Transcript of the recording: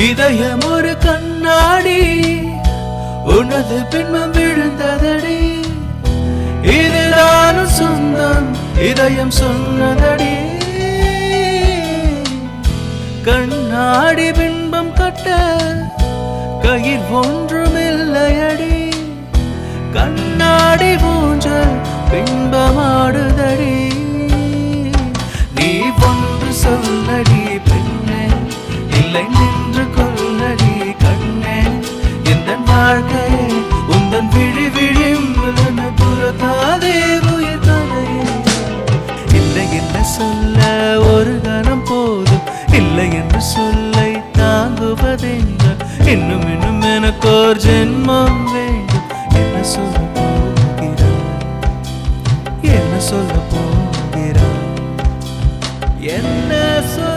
இதயம் ஒரு கண்ணாடி, உனது பின்பம் விழுந்ததடி. இதுதானும் சொந்தம், இதயம் சொன்னதடி. கண்ணாடி பின்பம் கட்ட கையில் ஒன்றுமில்லையடி. கண்ணாடி ஊஞ்சல் பின்பமாடுதடி. நீ ஒன்று சொல்லடி பெண்ணே, இல்லை நின்று கொள்ளடி கண்ணே. இந்த வாழ்க்கையே உந்தன் விழி விழிம்புலன துரத்தாதே உயிர் கதையே. இல்லை என்ன சொல்ல ஒரு கணம் போதும், இல்லை என்று சொல்லை தாங்குவதெங்க. இன்னும் இன்னும் எனக்கோர் ஜென்மம் வேண்டும். என்ன சொல்ல போகிறாய், என்ன சொல்ல போகிறாய், என்ன சொல்ல